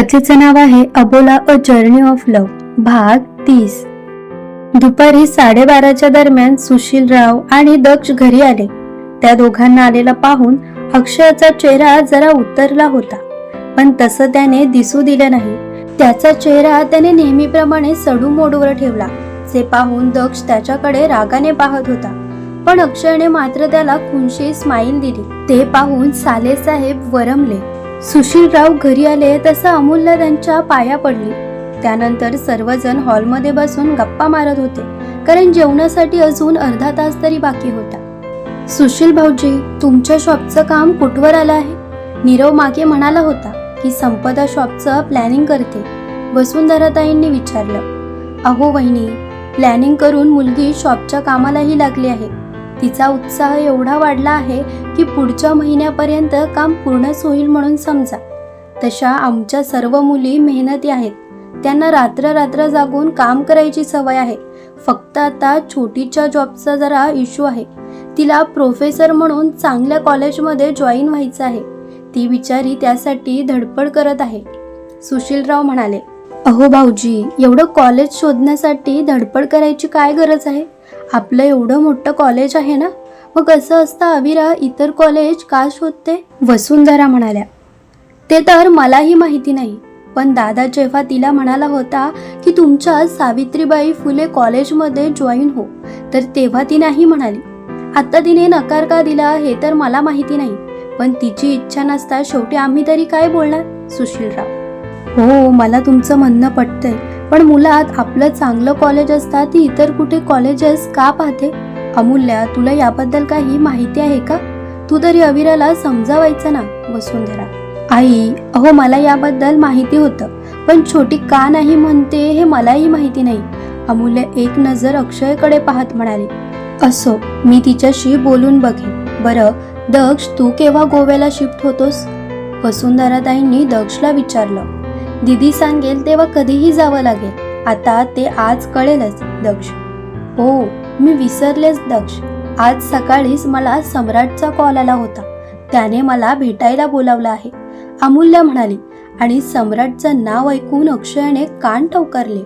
कथेचं नाव आहे अबोला a journey of love, भाग 30. दुपारी 12:30च्या दरम्यान सुशीलराव आणि दक्ष घरी आले. त्या दोघांना आलेला पाहून अक्षयचा चेहरा जरा उतरला होता, पण तसं त्याने दिसू दिलं नाही. त्याचा चेहरा त्याने नेहमीप्रमाणे सडू मोडवर ठेवला, जे पाहून दक्ष त्याच्याकडे रागाने पाहत होता. पण अक्षयने मात्र त्याला खुनशी स्माईल दिली. ते पाहून साले साहेब वरमले. सुशीलराव घरी आले तसं अमूल्य त्यांच्या पाया पडली. त्यानंतर सर्वजण हॉलमध्ये बसून गप्पा मारत होते, कारण जेवणासाठी अजून अर्धा तास तरी बाकी होता. सुशील भाऊजी, तुमच्या शॉपचं काम कुठवर आलं आहे? नीरव मागे म्हणाला होता की संपदा शॉपचं प्लॅनिंग करते. वसुंधराताईंनी विचारलं. अहो वहिनी, प्लॅनिंग करून मुलगी शॉपच्या कामालाही लागली आहे. तिचा उत्साह एवढा वाढला आहे की पुढच्या महिन्यापर्यंत काम पूर्णच होईल म्हणून समजा. तशा आमच्या सर्व मुली मेहनती आहेत. त्यांना रात्र रात्र जागून काम करायची सवय आहे. फक्त आता छोटीच्या जॉबचा जरा इश्यू आहे. तिला प्रोफेसर म्हणून चांगल्या कॉलेजमध्ये जॉईन व्हायचं आहे. ती बिचारी त्यासाठी धडपड करत आहे. सुशीलराव म्हणाले. अहो भाऊजी, एवढं कॉलेज शोधण्यासाठी धडपड करायची काय गरज आहे? आपलं एवढं मोठं कॉलेज आहे ना, मग असं असता अविरा इतर कॉलेज का शोधते? वसुंधरा म्हणाल्या. ते तर मलाही माहिती नाही, पण दादा जेव्हा तिला म्हणाला होता की तुमच्या सावित्रीबाई फुले कॉलेजमध्ये जॉईन हो, तर तेव्हा ती नाही म्हणाली. आता तिने नकार का दिला हे तर मला माहिती नाही, पण तिची इच्छा नसता शेवटी आम्ही तरी काय बोलणार? सुशीलराव. हो, मला तुमचं म्हणणं पटतंय, पण मुलात आपलं चांगलं कॉलेज असता ती इतर कुठे कॉलेजेस का पाहते? अमूल्या, तुला याबद्दल काही माहिती आहे का? तू तरी अविराला समजावायचं ना. वसुंधरा. आई, अहो मला याबद्दल माहिती होतं, पण छोटी का नाही म्हणते हे मलाही माहिती नाही. अमूल्य एक नजर अक्षयकडे पाहत म्हणाली. असो, मी तिच्याशी बोलून बघेन. बरं दक्ष, तू केव्हा गोव्याला शिफ्ट होतोस? वसुंधराताईंनी दक्षला विचारलं. दीदी सांगेल तेव्हा कधीही जावं लागेल. आता ते आज कळेलच. दक्ष. हो, मी विसरलेच दक्ष. आज सकाळीच मला सम्राटचा कॉल आला होता. त्याने मला भेटायला बोलावलं आहे. अमूल्य म्हणाली आणि सम्राटचं नाव ऐकून अक्षयने कान टवकारले.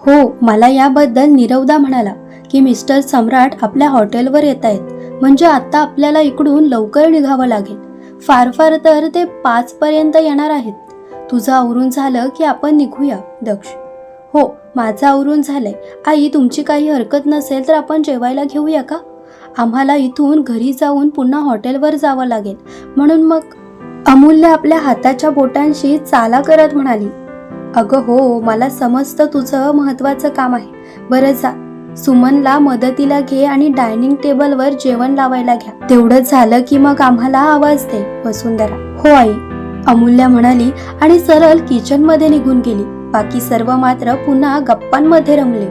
हो, मला याबद्दल नीरवदा म्हणाला की मिस्टर सम्राट आपल्या हॉटेलवर येत आहेत, म्हणजे आता आपल्याला इकडून लवकर निघावं लागेल. फार फार तर ते 5 पर्यंत येणार आहेत. तुझं आवरून झालं की आपण निघूया. दक्ष. हो, माझं आवरून झालंय. आई, तुमची काही हरकत नसेल तर आपण जेवायला घेऊया का? आम्हाला इथून घरी जाऊन पुन्हा हॉटेलवर जावं लागेल, म्हणून मग. अमूल्य आपल्या हाताच्या बोटांशी चाला करत म्हणाली. अगं हो, मला समजतं तुझं महत्वाचं काम आहे. बरं जा, सुमनला मदतीला घे आणि डायनिंग टेबलवर जेवण लावायला घ्या. तेवढं झालं की मग आम्हाला आवाज दे. वसुंधरा. हो आई, अमूल्य म्हणाली आणि सरळ किचनमध्ये निघून गेली. बाकी सर्व मात्र पुन्हा गप्पांमध्ये रमले.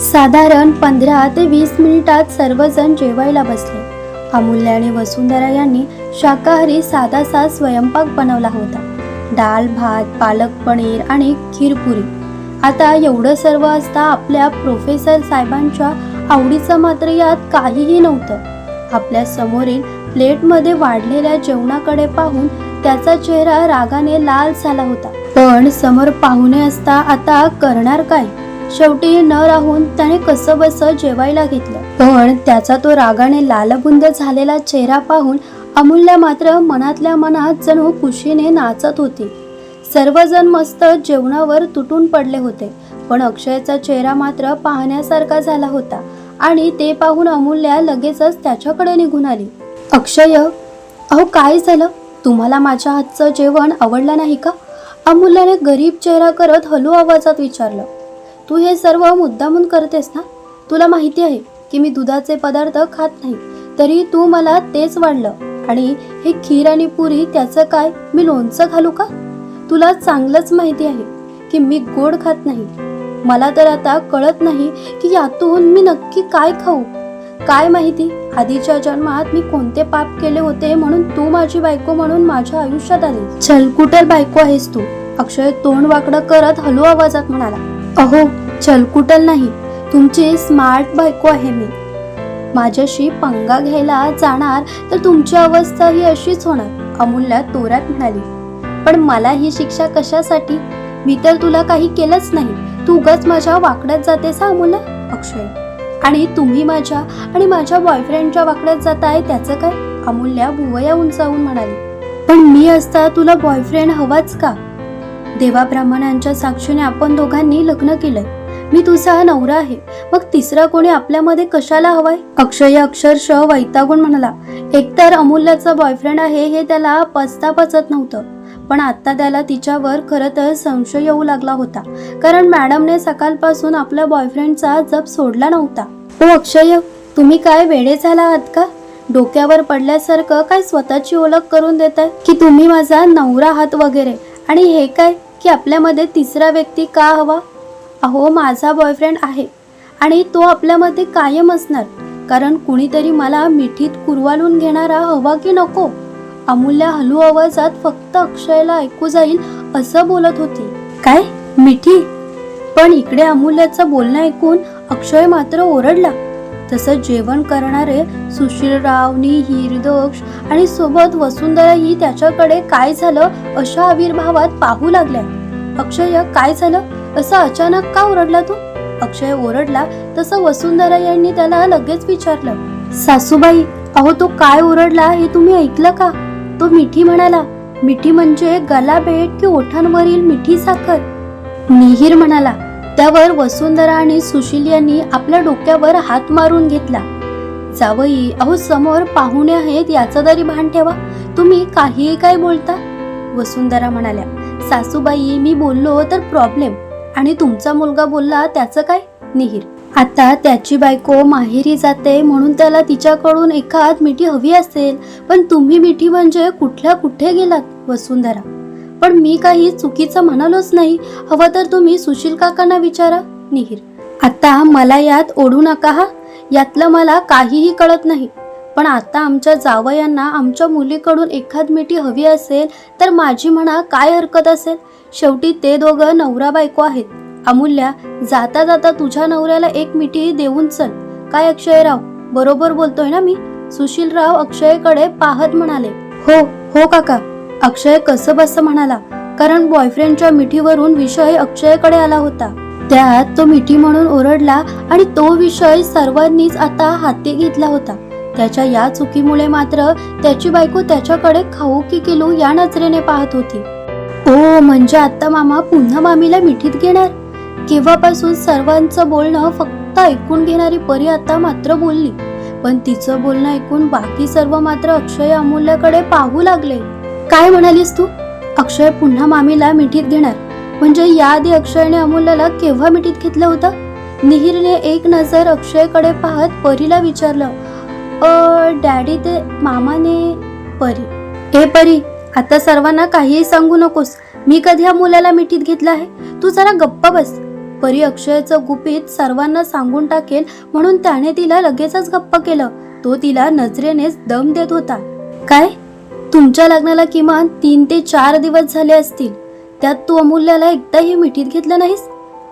साधारण 15 ते 20 मिनिटात सर्वजण जेवायला बसले. अमूल्य आणि वसुंधरा यांनी शाकाहारी साधासा स्वयंपाक बनवला होता. डाळ भात, पालक पनीर आणि खीरपुरी. आता एवढं सर्व असता आपल्या प्रोफेसर साहेबांच्या आवडीचं मात्र यात काहीही नव्हतं. आपल्या समोरील प्लेटमध्ये वाढलेल्या जेवणाकडे पाहून त्याचा चेहरा रागाने लाल झाला होता. पण समोर पाहुणे असता आता करणार काय? शेवटी न राहून त्याने कसं बसं जेवायला घेतलं. पण त्याचा तो रागाने लालबुंद झालेला चेहरा पाहून अमूल्य मात्र मनातल्या मनात जणू खुशीने नाचत होती. सर्वजण मस्त जेवणावर तुटून पडले होते, पण अक्षयचा चेहरा मात्र पाहण्यासारखा झाला होता आणि ते पाहून अमूल्य लगेचच त्याच्याकडे निघून आली. अक्षय, अहो काय झालं? तुम्हाला माझ्या हातचं जेवण आवडलं नाही का? अमूल्याने गरीब चेहरा करत हलू आवाजात विचारलं. तू हे सर्व मुद्दामून करतेस ना? तुला माहिती आहे की मी दुधाचे पदार्थ खात नाही, तरी तू मला तेच वाढलं. आणि हे खीर आणि पुरी त्याचं काय? मी लोणचं घालू का? तुला चांगलंच माहिती आहे की मी गोड खात नाही. मला तर आता कळत नाही की यातून मी नक्की काय खाऊ. काय माहिती आधीच्या जन्मात मी कोणते पाप केले होते म्हणून तू माझी बायको म्हणून माझ्या आयुष्यात आली. छलकुटर बायको आहेस तू. अक्षय तोंड वाकडं करत हलू आवाजात म्हणाला. अहो, छलकुटल नाही, तुमची स्मार्ट बायको आहे मी. माझ्याशी पंगा घ्यायला जाणार तर तुमची अवस्था ही अशीच होणार. अमूल्य तोऱ्यात म्हणाली. पण मला ही शिक्षा कशासाठी? मी तर तुला काही केलंच नाही. तू उगाच माझ्या वाकड्यात जातेस हा अमूल्य. अक्षय, आणि तुम्ही माझ्या आणि माझ्या बॉयफ्रेंडच्या वाकड्यात जाताय त्याचं काय? अमूल्या भुवया उंचावून म्हणाली. पण मी असता तुला बॉयफ्रेंड हवाच का? देवाब्राह्मणांच्या साक्षीने आपण दोघांनी लग्न केलंय. मी तुझा नवरा आहे, मग तिसरा कोणी आपल्यामध्ये कशाला हवाय? अक्षय अक्षरशः वैतागून म्हणाला. एकतर अमूल्याचा बॉयफ्रेंड आहे हे त्याला पचत नव्हतं, पण आता त्याला तिच्यावर खरं तर संशय येऊ लागला होता, कारण मॅडमने सकाळपासून आपल्या बॉयफ्रेंडचा जप सोडला नव्हता. ओ अक्षय, तुम्ही काय वेडे झाला आहात का? डोक्यावर पडल्यासारखं काय स्वतःची ओळख करून देताय की तुम्ही माझा नवरा आहात वगैरे? आणि हे काय की आपल्यामध्ये तिसरा व्यक्ती का हवा? अहो, माझा बॉयफ्रेंड आहे आणि तो आपल्यामध्ये कायम असणार, कारण कुणीतरी मला मिठीत कुरवालून घेणारा हवा की नको? अमूल्या हलू आवाजात फक्त अक्षयला ऐकू जाईल असं बोलत होती. काय मिठी? पण इकडे अमूल्याचं बोलणं ऐकून अक्षय मात्र ओरडला. तसं जेवण करणारे सुशीलराव, निहीर, दक्ष आणि सोबत वसुंधरा ही त्याच्याकडे काय झालं अशा आविर्भावात पाहू लागल्या. अक्षय, काय झालं? असं अचानक का ओरडला तू? अक्षय ओरडला तसं वसुंधरा यांनी त्याला लगेच विचारलं. सासूबाई, अहो तो काय ओरडला हे तुम्ही ऐकलं का? तो मिठी म्हणाला. मिठी म्हणजे गलाभेट की ओठांवरील मिठी साखर? निहीर म्हणाला. त्यावर वसुंधरा आणि सुशील यांनी आपल्या डोक्यावर हात मारून घेतला. जावई, अहो समोर पाहुणे आहेत याचं तरी भान ठेवा. तुम्ही काहीही काय बोलता? वसुंधरा म्हणाल्या. सासूबाई, मी बोललो तर प्रॉब्लेम, आणि तुमचा मुलगा बोलला त्याचं काय? निहीर. आता त्याची बायको माहेरी जाते म्हणून त्याला तिच्याकडून एखाद मिठी हवी असेल, पण तुम्ही मिठी म्हणजे कुठल्या कुठे गेलात? वसुंधरा. पण मी काही चुकीचं म्हणालोच नाही. हवं तर तुम्ही सुशील काकांना विचारा. निहीर. आता मला यात ओढू नका हा, यातलं मला काहीही कळत नाही. पण आता आमच्या जावयांना आमच्या मुलीकडून एखाद मिठी हवी असेल तर माझी म्हणा काय हरकत असेल? शेवटी ते दोघं नवरा बायको आहेत. अमूल्या, जाता जाता तुझ्या नवऱ्याला एक मिठी देऊन चल. काय अक्षयराव, बरोबर बोलतोय ना मी? सुशीलराव अक्षयकडे पाहत म्हणाले. हो हो काका. अक्षय कसं बसं म्हणाला, कारण बॉयफ्रेंडच्या मिठीवरून विषय अक्षयकडे आला होता. त्यात तो मिठी म्हणून ओरडला आणि तो विषय सर्वांनीच आता हाती घेतला होता. त्याच्या या चुकीमुळे मात्र त्याची बायको त्याच्याकडे खाऊ की किलो या नजरेने पाहत होती. ओ, म्हणजे आता मामा पुन्हा मामीला मिठीत घेणार? केव्हापासून सर्वांचं बोलणं फक्त ऐकून घेणारी परी आता मात्र बोलली, पण तिचं बोलणं ऐकून बाकी सर्व मात्र अक्षय अमूल्याकडे पाहू लागले. काय म्हणालीस तू? अक्षय पुन्हा मामीला मिठीत घेणार? म्हणजे याआधी अक्षयने अमूल्याला केव्हा मिठीत घेतलं होतं? निहीरने एक नजर अक्षयकडे पाहत परीला विचारलं. डॅडी, ते मामाने. परी. ए परी, आता सर्वांना काहीही सांगू नकोस. मी कधी अमूल्याला मिठीत घेतलं आहे? तू जरा गप्प बस. परी अक्षयचं गुपित सर्वांना सांगून टाकेल म्हणून त्याने तिला लगेचच गप्प केलं. तो तिला नजरेनेच दम देत होता. काय? तुमच्या लग्नाला किमान 3 ते 4 दिवस झाले असतील, त्यात तू अमूल्याला एकदाही मिठीत घेतलं नाहीस?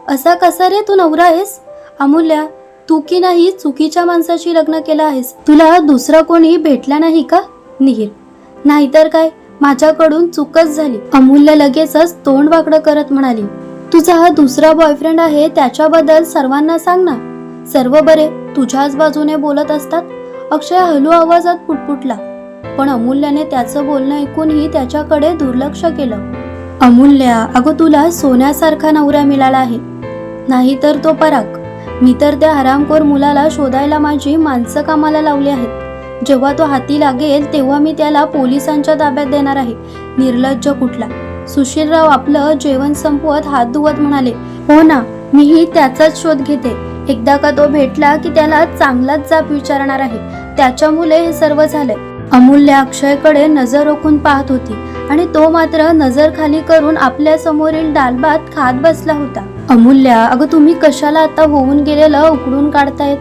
असा कसा रे तू नवरा आहेस? अमूल्या, तू की नाही चुकीच्या माणसाशी लग्न केलं आहेस? तुला दुसरा कोणी भेटला नाही का? निहीर. नाहीतर काय, माझ्याकडून चूकच झाली. अमूल्य लगेचच तोंड वाकडं करत म्हणाली. तुझा हा दुसरा बॉयफ्रेंड आहे त्याच्याबद्दल सर्वांना सांग ना. सर्व बरे तुझ्याच बाजूने बोलत असतात. अक्षय हलू आवाजात पुटपुटला, पण अमूल्याने त्याचं बोलणं ऐकूनही त्याच्याकडे दुर्लक्ष केलं. अमूल्या, अगं तुला सोन्यासारखा नवरा मिळाला आहे. नाहीतर तो पराग. मी तर त्या हरामखोर मुलाला शोधायला माझी माणसं कामाला लावली आहेत. जेव्हा तो हाती लागेल तेव्हा मी त्याला पोलिसांच्या ताब्यात देणार आहे. निर्लज्ज कुठला. सुशीलराव आपलं जेवण संपवत हात धुवत म्हणाले. हो ना, मीही त्याचाच शोध घेते. एकदा का तो भेटला की त्याला चांगलाच जाब विचारणार आहे. त्याच्यामुळे हे सर्व झालंय. अमूल्या अक्षयकडे नजर रोखून पाहत होती आणि तो मात्र नजर खाली करून आपल्या समोरील डालभात खात बसला होता. अमूल्या, अगं तुम्ही कशाला आता होऊन गेलेलं उकडून काढतायत?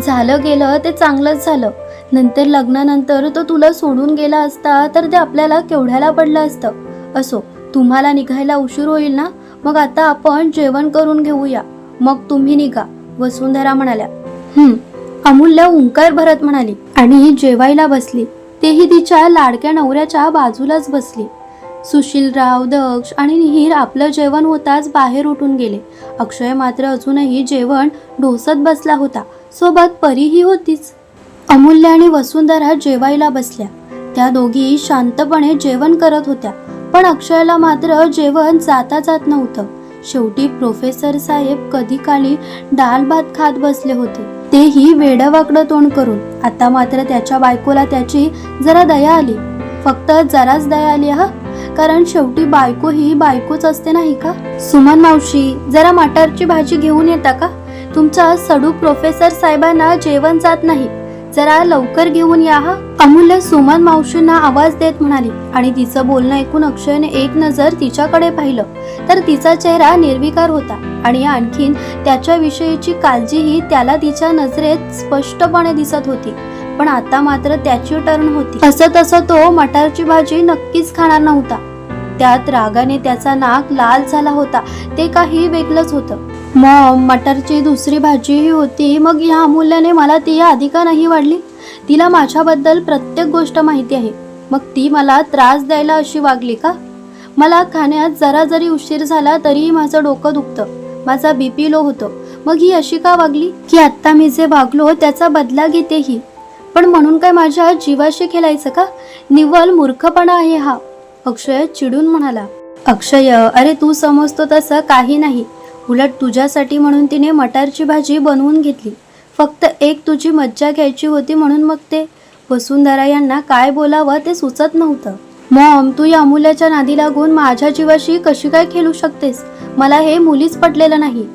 झालं गेलं ते चांगलंच झालं. नंतर लग्नानंतर तो तुला सोडून गेला असता तर ते आपल्याला केवढ्याला पडलं असतं. असो, तुम्हाला निघायला उशीर होईल ना, मग आता आपण जेवण करून घेऊया, मग तुम्ही निघा. वसुंधरा म्हणाल्या. अमूल्या ओंकार भरत म्हणाली आणि जेवायला बसली. तेही तिच्या लाडक्या नवऱ्याच्या बाजूलाच बसली. सुशीलराव, दक्ष आणि मिहीर आपलं जेवण होताच बाहेर उठून गेले. अक्षय मात्र अजूनही जेवण ढोसत बसला होता. सोबत परीही होतीच. अमूल्य आणि वसुंधरा जेवायला बसल्या. त्या दोघी शांतपणे जेवण करत होत्या. पण अक्षयला मात्र जेवण जात नव्हतं. शेवटी प्रोफेसर साहेब कधी काली डाळ भात खात बसले होते, तेही वेडवाकडं तोंड करून. आता मात्र त्याच्या बायकोला त्याची जरा दया आली. फक्त जराच दया आली हा, कारण शेवटी बायको ही बायकोच असते नाही का. सुमन मावशी, जरा मटारची भाजी घेऊन येता का? तुमच्या सडू प्रोफेसर साहेबांना जेवण जात नाही, जरा लवकर घेऊन या हा. अमूल्य सुमन मावशींना आवाज देत म्हणाली आणि तिचं बोलणं ऐकून अक्षयने एक नजर तिच्याकडे पाहिलं तर तिचा चेहरा निर्विकार होता आणि आणखीन त्याच्याविषयीची काळजीही त्याला तिच्या नजरेत स्पष्टपणे दिसत होती. पण आता मात्र त्याची टर्न होती. असं तसं तो मटारची भाजी नक्कीच खाणार नव्हता. त्यात रागाने त्याचा नाक लाल झाला होता. ते काही वेगळंच होतं. मॉम, मटारची दुसरी भाजीही होती. मग या अमूल्याने मला ती आधी का नाही वाढली? तिला माझ्याबद्दल प्रत्येक गोष्ट माहिती आहे. मग ती मला त्रास द्यायला अशी वागली का? मला खाण्यात जरा जरी उशीर झाला तरीही माझं डोकं दुखतं, माझा BP लो होतो. मग ही अशी का वागली की आत्ता मी जे वागलो त्याचा बदला घेते ही? पण म्हणून काय माझ्या जीवाशी खेळायचं का? निव्वळ मूर्खपणा आहे हा, अक्षय चिडून म्हणाला. अक्षय, अरे तू समजतो तसं काही नाही. उलट तुझ्यासाठी म्हणून तिने मटारची भाजी बनवून घेतली. फक्त एक तुझी मज्जा घ्यायची होती म्हणून. मग ते वसुंधरा यांना काय बोलावं ते सुचत नव्हतं. मॉम, तू या अमूल्याच्या नादी लागून माझ्या जीवाशी कशी काय खेळू शकतेस? मला हे मुलीच पटलेलं नाही.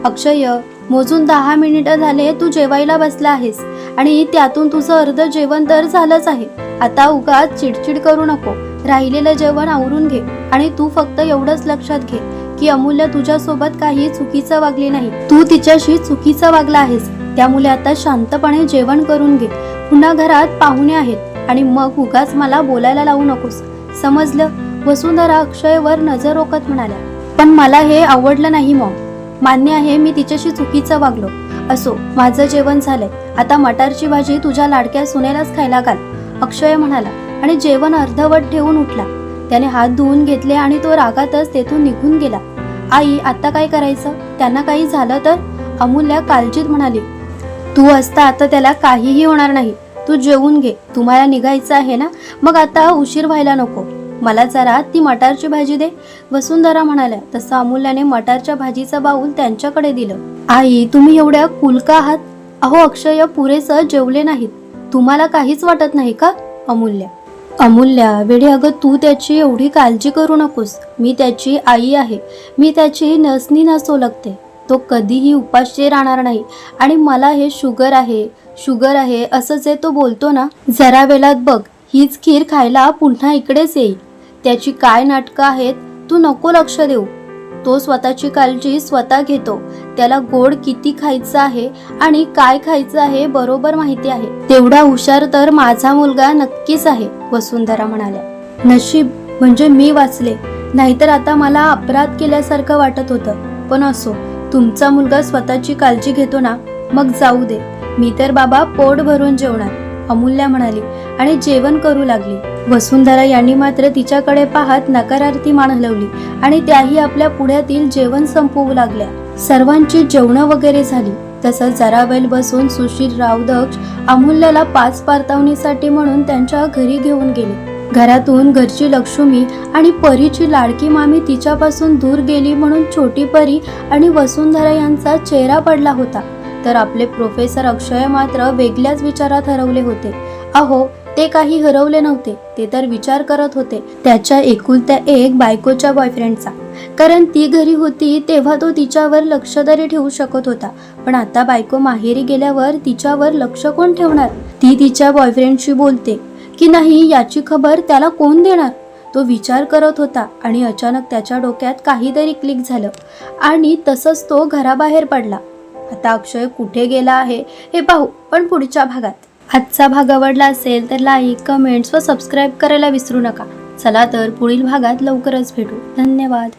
अक्षय, मोजून 10 मिनिटं झाले तू जेवायला बसला आहेस आणि त्यातून तुझं अर्ध जेवण तर झालंच आहे. आता उगाच चिडचिड करू नको. राहिलेलं जेवण आवरून घे आणि तू फक्त एवढंच लक्षात घे की अमूल्य तुझ्यासोबत काही चुकीचं वागली नाही. तू तिच्याशी चुकीचं वागला आहेस. त्यामुळे आता शांतपणे जेवण करून घे. पुन्हा घरात पाहुणे आहेत आणि मग उगाच मला बोलायला लावू नकोस, समजलं? वसुंधरा अक्षयवर नजर रोखत म्हणाल्या. पण मला हे आवडलं नाही मॉम. मान्य आहे मी तिच्याशी चुकीचं वागलो. असो, माझं जेवण झालंय. आता मटारची भाजी तुझ्या लाडक्या सुनेलाच खायला घाल, अक्षय म्हणाला आणि जेवण अर्धवट ठेवून उठला. त्याने हात धुवून घेतले आणि तो रागातच तेथून निघून गेला. आई, आता काय करायचं? त्यांना काही झालं तर? अमूल्या काळजीत म्हणाली. तू असता आता त्याला काहीही होणार नाही. तू जेवून घे. तुम्हाला निघायचं आहे ना? मग आता उशीर व्हायला नको. मला जरा ती मटारची भाजी दे, वसुंधरा म्हणाल्या. तसं अमूल्याने मटारच्या भाजीचं बाऊल त्यांच्याकडे दिलं. आई, तुम्ही एवढ्या कुलका आहात? अहो अक्षय पुरेसं जेवले नाहीत. तुम्हाला काहीच वाटत नाही का? अमूल्या वेडी, अगं तू त्याची एवढी काळजी करू नकोस. मी त्याची आई आहे. मी त्याची नसनी नसोलगते. तो कधीही उपाशी राहणार नाही. आणि मला हे शुगर आहे असं जे तो बोलतो ना, जरा वेळात बघ हीच खीर खायला पुन्हा इकडेच येईल. त्याची काय नाटकं आहेत, तू नको लक्ष देऊ. तो स्वतःची काळजी स्वतः घेतो. त्याला गोड किती खायचं आहे आणि काय खायचं आहे बरोबर माहिती आहे. तेवढा हुशार तर माझा मुलगा नक्कीच आहे, वसुंधरा म्हणाल्या. नशीब म्हणजे मी वाचले, नाहीतर आता मला अपराध केल्यासारखं वाटत होतं. पण असो, तुमचा मुलगा स्वतःची काळजी घेतो ना, मग जाऊ दे. मी तर बाबा पोट भरून जेवणार, अमूल्या म्हणाली आणि जेवण करू लागली. वसुंधरा यांनी मात्र तिच्याकडे पाहत नकारार्थी मान हलवली आणि त्याही आपल्या पुढ्यातील जेवण संपवू लागल्या. सर्वांची जेवणं वगैरे झाली. तसंच जरा वेळ बसून सुशीलराव, दक्ष अमूल्याला 5 पारतावणीसाठी म्हणून त्यांच्या घरी घेऊन गेले. घरातून घरची लक्ष्मी आणि परीची लाडकी मामी तिच्यापासून दूर गेली म्हणून छोटी परी आणि वसुंधरा यांचा चेहरा पडला होता. तर आपले प्रोफेसर अक्षय मात्र वेगळ्याच विचारात हरवले होते. अहो, ते काही हरवले नव्हते, ते तर विचार करत होते त्याच्या एकुलत्या एक बायकोच्या बॉयफ्रेंडचा. कारण ती घरी होती तेव्हा तो तिच्यावर लक्ष तरी ठेवू शकत होता. पण आता बायको माहेरी गेल्यावर तिच्यावर लक्ष कोण ठेवणार? ती तिच्या बॉयफ्रेंडशी बोलते की नाही याची खबर त्याला कोण देणार? तो विचार करत होता आणि अचानक त्याच्या डोक्यात काहीतरी क्लिक झालं आणि तसंच तो घराबाहेर पडला. आता अक्षय कुठे गेला आहे हे पाहू, पण पुढच्या भागात. आजचा भाग आवडला असेल तर लाईक, कमेंट्स व सबस्क्राईब करायला विसरू नका. चला तर पुढील भागात लवकरच भेटू. धन्यवाद.